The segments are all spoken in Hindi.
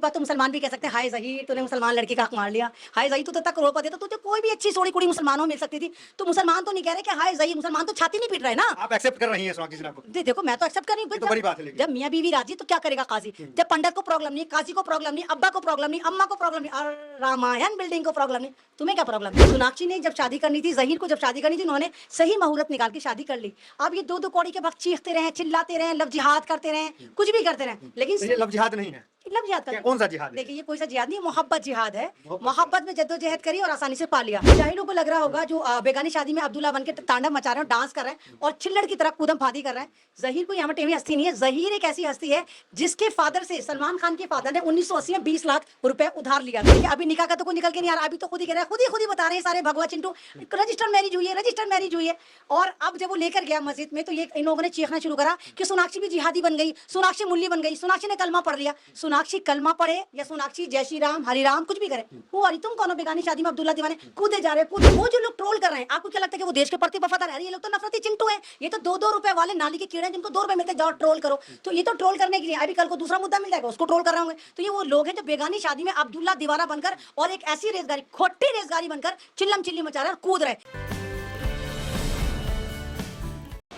बात तो मुसलमान भी कह सकते हैं, हाय ज़हीर तूने मुसलमान लड़की का हक मार लिया, हाय ज़हीर तू तो इतना करोड़पति है, तो तुझे कोई भी अच्छी सोनी कुड़ी मुसलमानों में मिल सकती थी। तो मुसलमान तो नहीं कह रहे कि हाय ज़हीर, मुसलमान तो छाती नहीं पीट रहे ना। आप एक्सेप्ट कर रही हैं सोनाक्षी सिन्हा को? देखो मैं तो एक्सेप्ट कर रही हूँ। ये तो बड़ी बात है लेकिन। जब मियाँ बीवी राजी तो क्या करेगा काजी? जब पंडित को प्रॉब्लम नहीं, काजी को प्रॉब्लम नहीं, अब्बा को प्रॉब्लम नहीं, अम्मा को प्रॉब्लम नहीं और रामायण बिल्डिंग को प्रॉब्लम नहीं, तुम्हें क्या प्रॉब्लम है? सोनाक्षी ने जब शादी करनी थी, ज़हीर को जब शादी करनी थी, उन्होंने सही मुहूर्त निकाल के शादी कर ली। अब ये दो कौड़ी के वक्त चीखते रहे, चिल्लाते रहे, लव जिहाद करते रहे, कुछ भी करते रहे, लेकिन ये लव जिहाद नहीं है। लव जिहाद क्या, करते कौन सा जिहाद है? देखिए ये कोई सा जिहाद नहीं, मोहब्बत जिहाद है। मोहब्बत में जद्दोजहद करी और आसानी से पा लिया। जाहिरों को लग रहा होगा जो बेगानी शादी में अब्दुल्ला बन के तांडव मचा रहे हैं, डांस कर रहे हैं और चिल्लड़ की तरह कूदम फादी कर रहे हैं। ज़हीर कोई यहाँ टेवी हस्ती नहीं है। ज़हीर एक ऐसी हस्ती है जिसके फादर से, सलमान खान के फादर ने 1980 में 20 लाख रुपए उधार लिया। देखिए अभी निकाह का तो कोई निकल के नहीं आ रहा, अभी तो खुद ही कह रहा है, खुद ही बता रहे हैं सारे भगवा चिंटू, रजिस्टर्ड मैरिज हुई है, रजिस्टर्ड मैरिज हुई है। और अब जब वो लेकर गया मस्जिद में तो ये इन लोगों ने चीखना शुरू करा कि सोनाक्षी भी जिहादी बन गई, सोनाक्षी मुल्ली बन गई, सोनाक्षी ने कलमा पढ़ लिया। सोनाक्षी कलमा पढ़े या सोनाक्षी जय श्री राम हरि राम कुछ भी करे, वो अरे तुम कौन हो? बेगानी शादी में अब्दुल्ला दीवाने कूदे जा रहे हैं। वो जो लोग ट्रोल कर रहे हैं, आपको क्या लगता है कि वो देश के प्रति वफादार है? ये लोग तो नफरती चिंटू है, ये तो 2-2 रुपए वाले नाली के कीड़े हैं जिनको 2 रुपए मिलते हैं, जाओ ट्रोल करो। तो ये तो ट्रोल करने के लिए, अभी कल को दूसरा मुद्दा मिल जाएगा, उसको ट्रोल कर रहे होंगे। तो ये वो लोग हैं जो बेगानी शादी में अब्दुल्ला दीवाना बनकर और एक ऐसी रेसगाड़ी, खोटी रेसगाड़ी बनकर चिल्लम चिल्ली मचा रहे हैं और कूद रहे।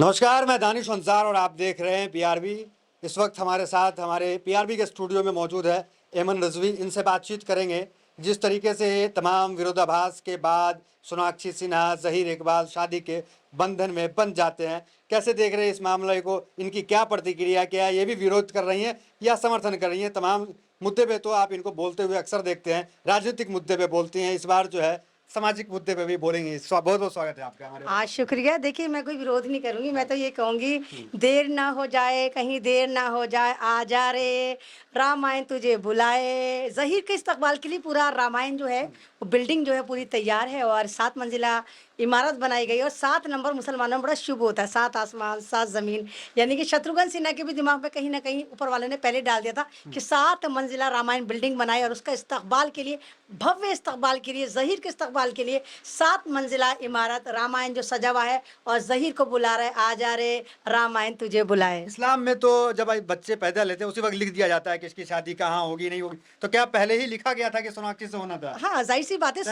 नमस्कार, मैं दानिश अंसार और आप देख रहे हैं पीआरबी। इस वक्त हमारे साथ हमारे पीआरबी के स्टूडियो में मौजूद है एमन रजवी। इनसे बातचीत करेंगे जिस तरीके से तमाम विरोधाभास के बाद सोनाक्षी सिन्हा, ज़हीर इकबाल शादी के बंधन में बंध जाते हैं, कैसे देख रहे हैं इस मामले को, इनकी क्या प्रतिक्रिया, क्या ये भी विरोध कर रही हैं या समर्थन कर रही हैं। तमाम मुद्दे पे तो आप इनको बोलते हुए अक्सर देखते हैं, राजनीतिक मुद्दे पे बोलती हैं, इस बार जो है सामाजिक मुद्दे पे भी बोलेंगे। बहुत बहुत स्वागत है आपका हमारे। आज शुक्रिया। देखिए मैं कोई विरोध नहीं करूंगी, मैं तो ये कहूंगी देर ना हो जाए, कहीं देर ना हो जाए, आ जा रे रामायण तुझे बुलाए। ज़हीर के इस्तकबाल के लिए पूरा रामायण जो है, बिल्डिंग जो है पूरी तैयार है और 7 मंजिला इमारत बनाई गई और 7 नंबर मुसलमानों में बड़ा शुभ होता है, 7 आसमान 7 ज़मीन। यानी कि शत्रुघ्न सिन्हा के भी दिमाग में कहीं ना कहीं ऊपर वाले ने पहले डाल दिया था कि 7 मंजिला रामायण बिल्डिंग बनाए और उसका इस्तकबाल के लिए, भव्य इस्तकबाल के लिए, ज़हीर के इस्तकबाल के लिए 7 मंजिला इमारत रामायण जो सजा हुआ है और ज़हीर को बुला रहा है, आ जा रे रामायण तुझे बुलाए। इस्लाम में तो जब बच्चे पैदा लेते हैं उसी वक्त लिख दिया जाता है कि इसकी शादी कहाँ होगी नहीं होगी, तो क्या पहले ही लिखा गया था कि सोनाक्षी से होना था? हाँ जाहिर सी बात है,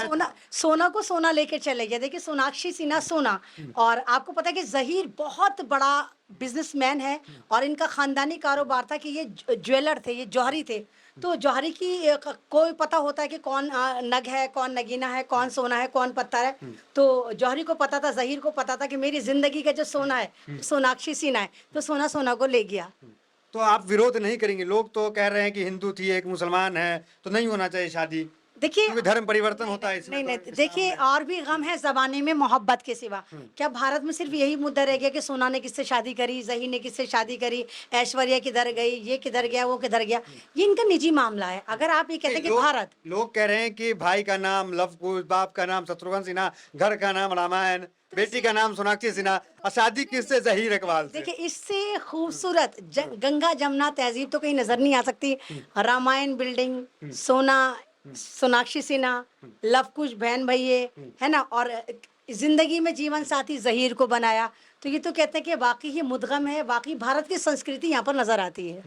सोना को सोना लेकर चले गए। देखिए सोनाक्षी सिन्हा सोना, और आपको पता है कि ज़हीर बहुत बड़ा बिजनेसमैन है और इनका खानदानी कारोबार था कि ये ज्वेलर थे, ये जौहरी थे। तो जौहरी की कोई पता होता है कि कौन नग है, कौन नगीना है, कौन सोना है, कौन पत्थर है। तो जौहरी को पता था, ज़हीर को पता था कि मेरी जिंदगी का जो सोना है सोनाक्षी सिन्हा है, तो सोना को ले गया। तो आप विरोध नहीं करेंगे? लोग तो कह रहे हैं कि हिंदू थी, एक मुसलमान है, तो नहीं होना चाहिए शादी, देखिए क्योंकि धर्म परिवर्तन होता है इसमें। नहीं देखिए और भी गम है ज़माने में मोहब्बत के सिवा। क्या भारत में सिर्फ यही मुद्दा रह गया कि सोना ने किससे शादी करी, ज़हीर ने किससे शादी करी, ऐश्वर्या किधर गई, ये किधर गया, वो किधर गया? ये इनका निजी मामला है। अगर आप ये कहते हैं कि भारत, लोग कह रहे हैं कि भाई का नाम लव कुश, बाप का नाम शत्रुघ्न सिन्हा, घर का नाम रामायण, बेटी का नाम सोनाक्षी सिन्हा और शादी किससे? ज़हीर इकबाल से। देखिए इससे खूबसूरत गंगा जमुना तहजीब तो कहीं नजर नहीं आ सकती। रामायण बिल्डिंग, सोना, सोनाक्षी सिन्हा, लव कुश बहन भैये, है ना, और जिंदगी में जीवन साथी ज़हीर को बनाया। तो ये तो कहते हैं कि वाकई ही मुद्गम है, वाकई भारत की संस्कृति यहाँ पर नजर आती है।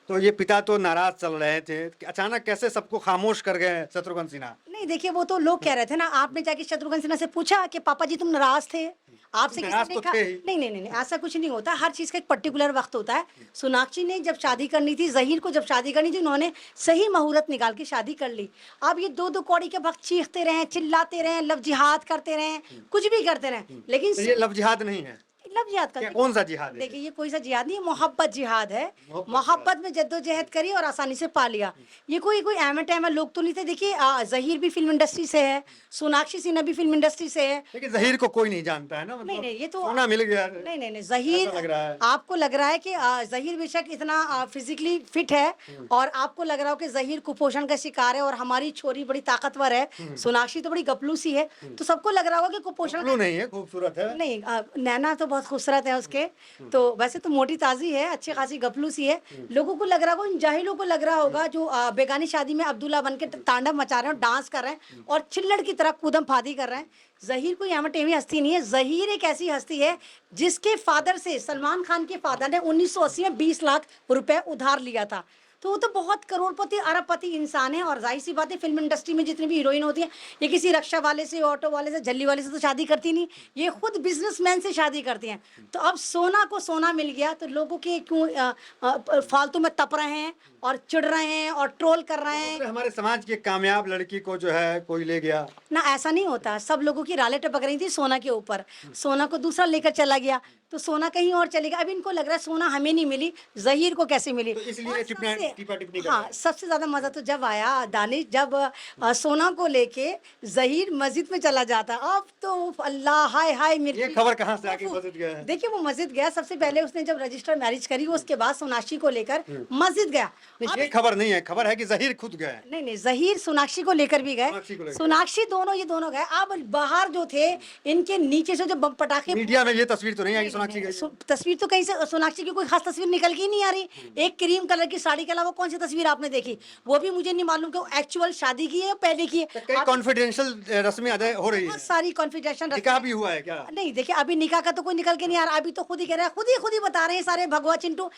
तो ये पिता तो नाराज चल रहे थे कि अचानक कैसे सबको खामोश कर गए शत्रुघ्न सिन्हा? नहीं देखिए वो तो लोग कह रहे थे ना, आपने जाके शत्रुघ्न सिन्हा से पूछा कि पापा जी तुम नाराज थे? आपसे नाराज किसी ने तो कहा? थे ही। नहीं, ऐसा कुछ नहीं होता। हर चीज़ का एक पर्टिकुलर वक्त होता है। सोनाक्षी ने जब शादी करनी थी, ज़हीर को जब शादी करनी थी, उन्होंने सही मुहूर्त निकाल के शादी कर ली। अब ये 2-2 कौड़ी के वक्त चीखते रहे, चिल्लाते रहे, लव जिहाद करते रहे, कुछ भी करते रहे, लेकिन तो ये लव जिहाद नहीं है? लव जिहाद क्या, करते। कौन सा जिहाद है? देखिए ये कोई सा जिहाद नहीं है, मोहब्बत जिहाद है। मोहब्बत में जद्दोजहद करी और आसानी से पा लिया। ये कोई एमए टैमा लोग तो नहीं थे। देखिए ज़हीर भी फिल्म इंडस्ट्री से है, सोनाक्षी सिन्हा भी फिल्म इंडस्ट्री से है। लेकिन ज़हीर को कोई नहीं जानता है ना, मतलब नहीं ये तो सोना मिल गया। नहीं ज़हीर, ऐसा लग रहा है। आपको लग रहा है कि ज़हीर बेशक इतना फिजिकली फिट है और आपको लग रहा हो कि ज़हीर कुपोषण का शिकार है और हमारी छोरी बड़ी ताकतवर है, सोनाक्षी तो बड़ी गपलू सी है, तो सबको लग रहा होगा कि कुपोषण नहीं है, खूबसूरत है। नहीं नैना तो बहुत खूबसूरत है उसके, तो वैसे तो मोटी ताजी है, अच्छी खासी गपलू सी है। लोगों को लग रहा होगा, इन जाहिलों को लग रहा होगा जो बेगानी शादी में अब्दुल्ला बन के तांडव मचा रहे हैं, डांस कर रहे हैं और चिल्लड़ की तरह कूदम फादी कर रहे हैं। ज़हीर कोई यहाँ टेवी हस्ती नहीं है। ज़हीर एक ऐसी हस्ती है जिसके फादर से, सलमान खान के फादर ने 1980 में 20 लाख रुपए उधार लिया था। तो वो तो बहुत करोड़पति अरबपति इंसान है। और जाहिर सी बात है, फिल्म इंडस्ट्री में जितनी भी हीरोइन होती हैं, ये किसी रक्षा वाले से, ऑटो वाले से, झल्ली वाले से तो शादी करती नहीं, ये खुद बिजनेसमैन से शादी करती हैं। तो अब सोना को सोना मिल गया तो लोगों के क्यों फालतू में तप रहे हैं और चिढ़ रहे हैं और ट्रोल कर रहे हैं। हमारे समाज की एक कामयाब लड़की को जो है कोई ले गया। ना, ऐसा नहीं होता। सब लोगों की रालें टपक रही थी सोना के ऊपर, सोना को दूसरा लेकर चला गया तो सोना कहीं और चलेगा। अब इनको लग रहा है सोना हमें नहीं मिली, जहीर को कैसे मिली। तो इसलिए और टिप्पणी कर रहे हाँ, हैं। सबसे ज्यादा मजा तो जब आया दानिश, जब सोना को लेके जहीर मस्जिद में चला जाता। अब तो अल्लाह, हाय हाय मेरी। ये खबर कहाँ से आके मस्जिद गया है? देखिए, वो मस्जिद गया सबसे पहले, उसने जब रजिस्टर मैरिज करी उसके बाद सोनाक्षी को लेकर मस्जिद गया। नहीं, ये खबर नहीं है, खबर है कि जहीर खुद गया है। नहीं नहीं, जहीर सोनाक्षी को लेकर भी सोनाक्षी को गए, लेकर। सोनाक्षी दोनों, ये दोनों गए। अब बाहर जो थे, इनके नीचे से जो बम पटाखे, मीडिया में ये तस्वीर तो नहीं आई सोनाक्षी गई है। तस्वीर तो कहीं से सोनाक्षी की कोई खास तस्वीर निकल के ही नहीं आ रही। एक क्रीम कलर की साड़ी के अलावा कौन सी तस्वीर आपने देखी? वो भी मुझे नहीं मालूम कि वो एक्चुअल शादी की है या पहले की है। कई कॉन्फिडेंशियल रस्में अदय हो रही है। बहुत सारी कॉन्फिडेंशियल निकाह भी हुआ है क्या? नहीं, देखिए अभी निकाह का तो कोई निकल के नहीं आ रहा। अभी तो खुद ही कह रहा है, खुद ही बता रहे हैं सारे भगवा चिंटू,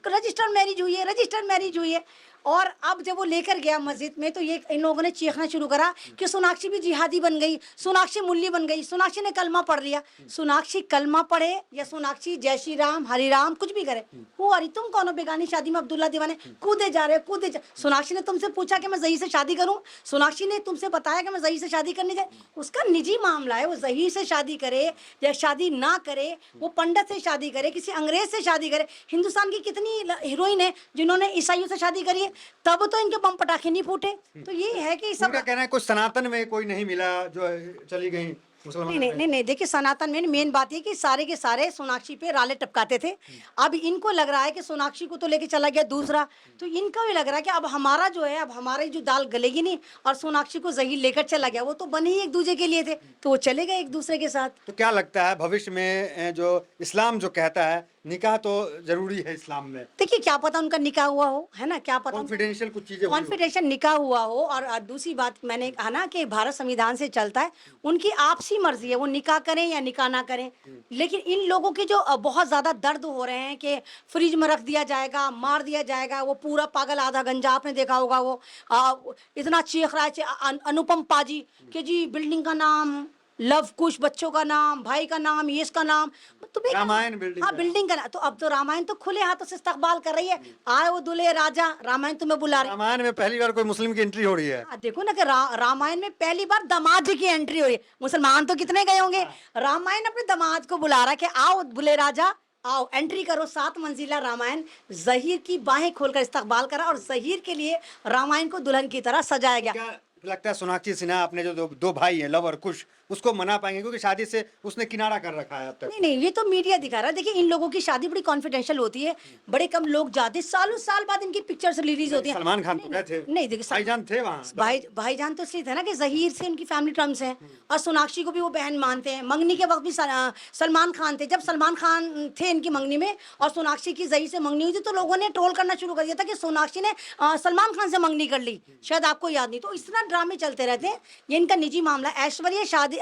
रजिस्टर्ड मैरिज हुई है, रजिस्टर्ड मैरिज हुई है। और अब जब वो लेकर गया मस्जिद में तो ये इन लोगों ने चीखना शुरू करा कि सोनाक्षी भी जिहादी बन गई, सोनाक्षी मुल्ली बन गई, सोनाक्षी ने कलमा पढ़ लिया। सोनाक्षी कलमा पढ़े या सोनाक्षी जय श्री राम हरि राम कुछ भी करे, वो अरे तुम कौन हो बेगानी शादी में अब्दुल्ला दीवाने कूदे जा रहे हो, सोनाक्षी ने तुमसे पूछा कि मैं जही से शादी करूं? सोनाक्षी ने तुमसे बताया कि मैं जही से शादी करने जाए? उसका निजी मामला है, वो जही से शादी करे या शादी ना करे, वो पंडित से शादी करे, किसी अंग्रेज से शादी करे। हिंदुस्तान की कितनी हीरोइन है जिन्होंने ईसाइयों से शादी करी है, तब तो इनके बम पटाखे नहीं फूटे। तो ये है कि सब उनका कहना है कुछ सनातन में कोई नहीं मिला जो चली गई मुसलमान नहीं नहीं नहीं, देखिए सनातन में मेन बात ये कि सारे के सारे सोनाक्षी पे राले टपकाते थे। अब इनको लग रहा है कि सोनाक्षी को तो लेके चला गया दूसरा, तो इनका भी लग रहा है कि अब हमारा जो है, अब हमारी जो दाल गलेगी नहीं। और सोनाक्षी को जहीर लेकर चला गया, वो तो बने ही एक दूसरे के लिए थे, तो वो चले गए एक दूसरे के साथ। तो क्या लगता है भविष्य में जो इस्लाम जो कहता है निकाह तो जरूरी है इस्लाम में, देखिए क्या पता उनका निकाह हुआ हो, है ना, क्या पता कॉन्फिडेंशियल कुछ चीजें हुई हो। कॉन्फिडेंशियल निकाह हुआ हो। और दूसरी बात मैंने कहा ना कि भारत संविधान से चलता है, उनकी आपसी मर्जी है वो निकाह करें या निकाह ना करें। लेकिन इन लोगों के जो बहुत ज्यादा दर्द हो रहे हैं कि फ्रिज में रख दिया जाएगा, मार दिया जाएगा, वो पूरा पागल आधा गंजा, आपने देखा होगा वो इतना चीख रहा है अनुपम पाजी कि जी बिल्डिंग का नाम लव कुश, बच्चों का नाम, भाई का नाम, ये इसका नाम, तुम्हें रामायण बिल्डिंग हाँ का। बिल्डिंग का नाम। तो अब तो रामायण तो खुले हाथों से इस्तकबाल कर रही है, आए वो दूल्हे राजा, रामायण तुम्हें बुला रही है। रामायण में पहली बार कोई मुस्लिम की एंट्री हो रही है। देखो ना कि रामायण में पहली बार दामाद जी की एंट्री हो रही है। मुसलमान तो कितने गए होंगे, रामायण अपने दामाद को बुला रहा है कि आओ दूल्हे राजा, आओ एंट्री करो। 7 मंजिला रामायण, जहीर की बाहें खोलकर इस्तकबाल करा और जहीर के लिए रामायण को दुल्हन की तरह सजाया गया। क्या लगता है सोनाक्षी सिन्हा अपने जो दो भाई हैं लव और कुश उसको मना पाएंगे, क्योंकि शादी से उसने किनारा कर रखा है अब तक? नहीं नहीं, ये तो मीडिया दिखा रहा है। देखिए इन लोगों की शादी बड़ी कॉन्फिडेंशियल होती है, बड़े कम लोग जाते, सालों साल बाद इनकी पिक्चर्स रिलीज होती है। सलमान खान तो गए थे, नहीं देखिए, भाईजान थे वहाँ। भाईजान तो इसलिए थे ना कि जहीर से उनकी फैमिली टर्म्स हैं और सोनाक्षी को भी वो बहन मानते हैं। मंगनी के वक्त भी सलमान खान थे, जब सलमान खान थे इनकी मंगनी में और सोनाक्षी की जहीर से मंगनी हुई थी, तो लोगों ने ट्रोल करना शुरू कर दिया था कि सोनाक्षी ने सलमान खान से मंगनी कर ली, शायद आपको याद नहीं। तो इस तरह ड्रामे चलते रहते हैं, ये इनका निजी मामला है।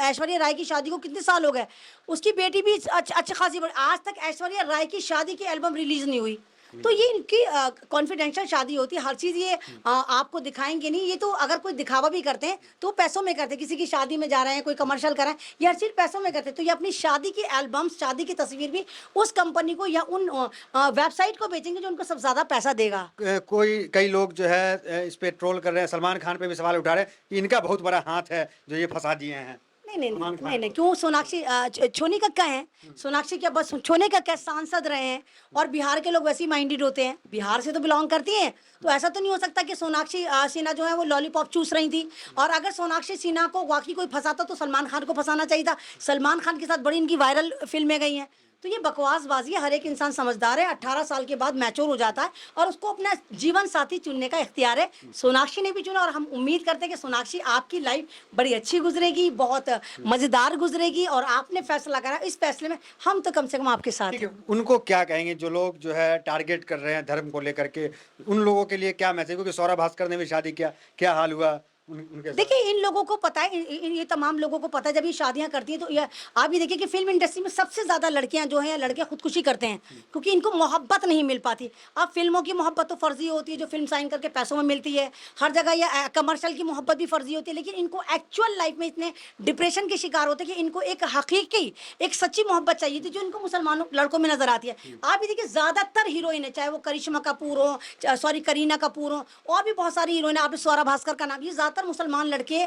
ऐश्वर्या राय की शादी को कितने साल हो गए, उसकी बेटी भी अच्छी खासी, आज तक ऐश्वर्या राय की शादी की एल्बम रिलीज नहीं हुई। तो ये इनकी कॉन्फिडेंशियल शादी होती है, हर चीज़ ये आपको दिखाएंगे नहीं। ये तो अगर कोई दिखावा भी करते हैं तो पैसों में करते हैं, किसी की शादी में जा रहे हैं, कोई कमर्शियल कर रहे हैं, ये हर चीज़ पैसों में करते हैं। तो ये अपनी शादी की एल्बम्स, शादी की तस्वीर भी उस कंपनी को या उन वेबसाइट को बेचेंगे जो उनको सबसे ज़्यादा पैसा देगा। कई लोग जो है इस पे ट्रोल कर रहे हैं, सलमान खान पे भी सवाल उठा रहे हैं कि इनका बहुत बड़ा हाथ है जो ये फंसा दिए हैं। नहीं, क्यों? सोनाक्षी छोनी कक्का है, सोनाक्षी क्या बस छोने कक्का सांसद रहे हैं और बिहार के लोग वैसे ही माइंडेड होते हैं, बिहार से तो बिलोंग करती हैं। तो ऐसा तो नहीं हो सकता कि सोनाक्षी सिन्हा जो है वो लॉलीपॉप चूस रही थी। और अगर सोनाक्षी सिन्हा को वाकई कोई फंसाता तो सलमान खान को फंसाना चाहिए था। सलमान खान के साथ बड़ी इनकी वायरल फिल्में गई हैं। तो ये बकवासबाजी है। हर एक इंसान समझदार है, 18 साल के बाद मैच्योर हो जाता है और उसको अपना जीवन साथी चुनने का इख्तियार है। सोनाक्षी ने भी चुना और हम उम्मीद करते हैं कि सोनाक्षी आपकी लाइफ बड़ी अच्छी गुजरेगी, बहुत मज़ेदार गुजरेगी और आपने फैसला करा, इस फैसले में हम तो कम से कम आपके साथ हैं। उनको क्या कहेंगे जो लोग जो है टारगेट कर रहे हैं धर्म को लेकर के, उन लोगों के लिए क्या मैसेज? क्योंकि सौरभ भास्कर ने भी शादी किया, क्या हाल हुआ, उनके साथ? देखिए इन लोगों को पता है, ये तमाम लोगों को पता है, जब ये शादियां करती हैं तो ये आप ये देखिए कि फिल्म इंडस्ट्री में सबसे ज्यादा लड़कियां जो हैं, लड़के खुदकुशी करते हैं क्योंकि इनको मोहब्बत नहीं मिल पाती। अब फिल्मों की मोहब्बत तो फर्जी होती है, जो फिल्म साइन करके पैसों में मिलती है, हर जगह ये कमर्शियल की मोहब्बत भी फर्जी होती है, लेकिन इनको एक्चुअल लाइफ में इतने डिप्रेशन के शिकार होते हैं कि इनको एक हकीकी, एक सच्ची मोहब्बत चाहिए थी, जो इनको मुसलमानों लड़कों में नजर आती है। आप ये देखिए ज्यादातर हीरोइन है, चाहे वो करिश्मा कपूर हो, सॉरी करीना कपूर हो, और भी बहुत सारी हीरोइन है, आप स्वरा भास्कर का नाम, ये ज्यादातर मुसलमान लड़के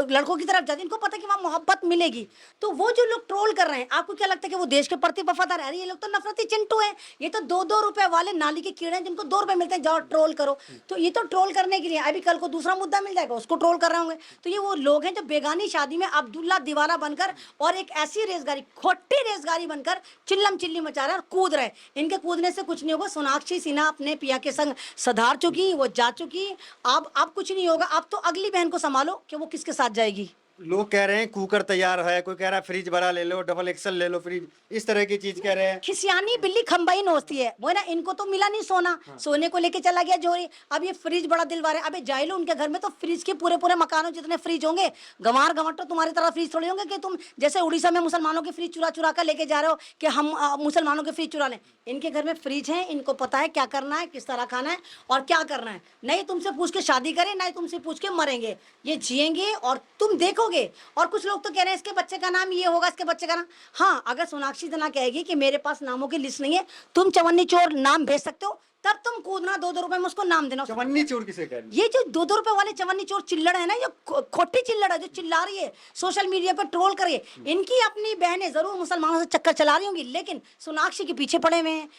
लड़कों की तरफ जाते हैं, इनको पता है कि वहाँ मोहब्बत मिलेगी। तो वो जो लोग ट्रोल कर रहे हैं, आपको क्या लगता है कि वो देश के प्रति वफादार है? अरे ये लोग तो नफरती चिंटू हैं, ये तो 2-2 रुपए वाले नाली के कीड़े हैं जिनको 2 रुपए मिलते हैं, जाओ ट्रोल करो। तो ये तो ट्रोल करने के लिए, अभी कल को दूसरा मुद्दा मिल जाएगा, उसको ट्रोल कर रहे होंगे। तो ये वो लोग हैं जो बेगानी शादी में अब्दुल्ला दीवाना बनकर और एक ऐसी रेसगाड़ी, खोटी रेसगाड़ी बनकर चिल्लम चिल्ली मचा रहे हैं और कूद रहे हैं। इनके कूदने से कुछ नहीं होगा। सोनाक्षी सिन्हा अपने पिया के संग सधार चुकी, वो जा चुकी, अब कुछ नहीं होगा। अब तो अगली बहन को संभालो कि वो किसके साथ जाएगी। लोग कह रहे हैं कुकर तैयार है, कोई कह रहा है फ्रिज बड़ा ले लो, डबल एक्सल ले लो फ्रिज, इस तरह की चीज कह रहे हैं। खिसियानी बिल्ली खंबाई नोचती है, वो है ना, इनको तो मिला नहीं सोना, सोने को लेके चला गया जोरी। अब ये फ्रिज बड़ा दिलवा रहे, अबे जाइलो उनके घर में तो फ्रिज के पूरे पूरे मकानों जितने फ्रिज होंगे, गंवार गंवार तो तुम्हारी तरह फ्रिज थोड़ी होंगे कि तुम जैसे उड़ीसा में मुसलमानों के फ्रिज चुरा चुरा कर लेके जा रहे हो कि हम मुसलमानों के फ्रिज चुरा लें। इनके घर में फ्रिज है, इनको पता है क्या करना है, किस तरह खाना है और क्या करना है। नहीं तुमसे पूछ के शादी करें, नहीं तुमसे पूछ के मरेंगे, ये जिएंगे और तुम देखोगे। और कुछ लोग तो कह रहे हैं इसके बच्चे का नाम ये होगा, इसके बच्चे का नाम। हाँ, अगर सोनाक्षी सिन्हा कहेगी कि मेरे पास नामों की लिस्ट नहीं है, तुम चवन्नी चोर नाम भेज सकते हो, तब तुम कूदना, 2-2 रुपए में उसको नाम देना। चवन्नी चोर किसे कह रही है? ये जो 2-2 रुपए वाले चवन्नी चोर चिल्लड़ है ना, ये खोटी चिल्लड़ है जो चिल्ला रही है, सोशल मीडिया पर ट्रोल कर रही है। इनकी अपनी बहनें जरूर मुसलमानों से चक्कर चला रही होंगी, लेकिन सोनाक्षी के पीछे पड़े हुए हैं,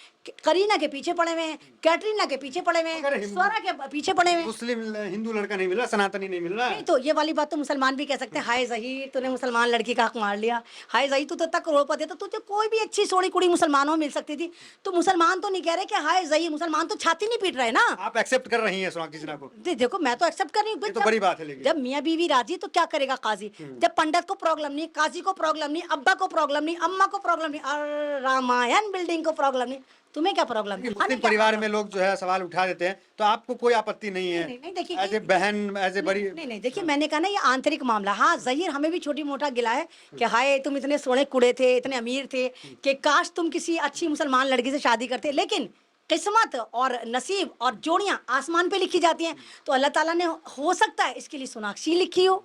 करीना के पीछे पड़े हुए हैं, कैटरीना के पीछे पड़े हुए हैं, स्वरा के पीछे पड़े हुए हैं। मुस्लिम हिंदू लड़का नहीं मिल रहा, सनातनी नहीं मिल रहा है। नहीं तो ये वाली बात तो मुसलमान भी कह सकते हैं, हाय जहीर तूने मुसलमान लड़की का हक मार लिया, हाय जहीर तू तो इतना करोड़पति था, तुझे कोई भी अच्छी सोनी कुड़ी मुसलमानों में मिल सकती थी। तो मुसलमान तो नहीं कह रहे कि हाय जहीर, मुसलमान तो छाती नहीं पीट रहे ना। आप एक्सेप्ट कर रही हैं सोनाक्षी सिन्हा को? देखो मैं तो एक्सेप्ट कर रही हूँ, ये तो बड़ी बात है, लेकिन जब मियाँ बीवी राजी तो क्या करेगा काजी। जब पंडित को प्रॉब्लम नहीं, काजी को प्रॉब्लम नहीं, अब्बा को प्रॉब्लम नहीं, अम्मा को प्रॉब्लम नहीं, और रामायण बिल्डिंग को प्रॉब्लम नहीं, तुम्हें क्या प्रॉब्लम है? मुस्लिम परिवार में लोग जो है सवाल उठा देते हैं, तो आपको कोई आपत्ति नहीं है? नहीं देखिए, एज ए बहन, एज ए बड़ी। नहीं देखिए, मैंने कहा ना ये आंतरिक मामला। हाँ जहीर हमें भी छोटी मोटा गिला है कि हाय तुम इतने सोने कुड़े थे, इतने अमीर थे कि काश तुम किसी अच्छी मुसलमान लड़की से शादी करते, लेकिन किस्मत और नसीब और जोड़ियां आसमान पे लिखी जाती हैं। तो अल्लाह ताला ने हो सकता है इसके लिए सोनाक्षी लिखी हो।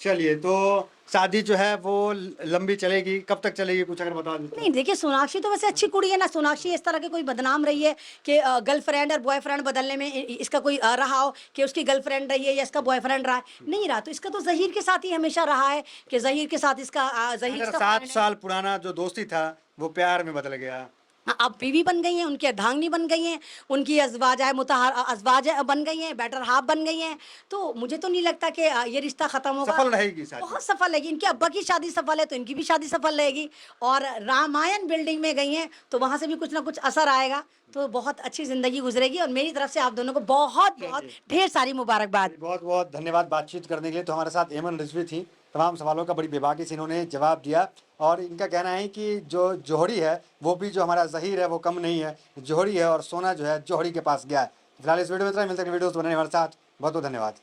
चलिए, तो शादी जो है वो लंबी चलेगी, कब तक चलेगी, कुछ अगर बता देते? नहीं देखिए, सोनाक्षी तो वैसे अच्छी कुड़ी है ना। सोनाक्षी इस तरह के कोई बदनाम रही है कि गर्लफ्रेंड और बॉयफ्रेंड बदलने में इसका कोई रहा हो कि उसकी गर्लफ्रेंड रही है या इसका बॉयफ्रेंड रहा है, नहीं रहा। तो इसका तो जहीर के साथ ही हमेशा रहा है कि जहीर के साथ इसका जहीर अगर इसका 7 साल पुराना जो दोस्ती था वो प्यार में बदल गया। अब बीवी बन गई हैं, उनकी अर्धांगिनी बन गई हैं, उनकी अजवाजा मुतहर अजवाजा बन गई हैं, बेटर हाफ बन गई हैं। तो मुझे तो नहीं लगता कि ये रिश्ता खत्म होगा। सफल रहेगी शादी, बहुत सफल रहेगी। इनके अब्बा की शादी सफल है तो इनकी भी शादी सफल रहेगी। और रामायण बिल्डिंग में गई हैं तो वहां से भी कुछ ना कुछ असर आएगा। तो बहुत अच्छी जिंदगी गुजरेगी और मेरी तरफ से आप दोनों को बहुत बहुत ढेर सारी मुबारकबाद। बहुत बहुत धन्यवाद बातचीत करने के लिए। तो हमारे साथ एमन रिजवी थी, तमाम सवालों का बड़ी बेबाकी से इन्होंने जवाब दिया। और इनका कहना है कि जो जौहरी है वो भी जो हमारा जहीर है वो कम नहीं है, जौहरी है और सोना जो है जौहरी के पास गया है। फिलहाल इस वीडियो में इतना ही, मिलते हैं वीडियोस बनाने हमारे साथ। बहुत बहुत धन्यवाद।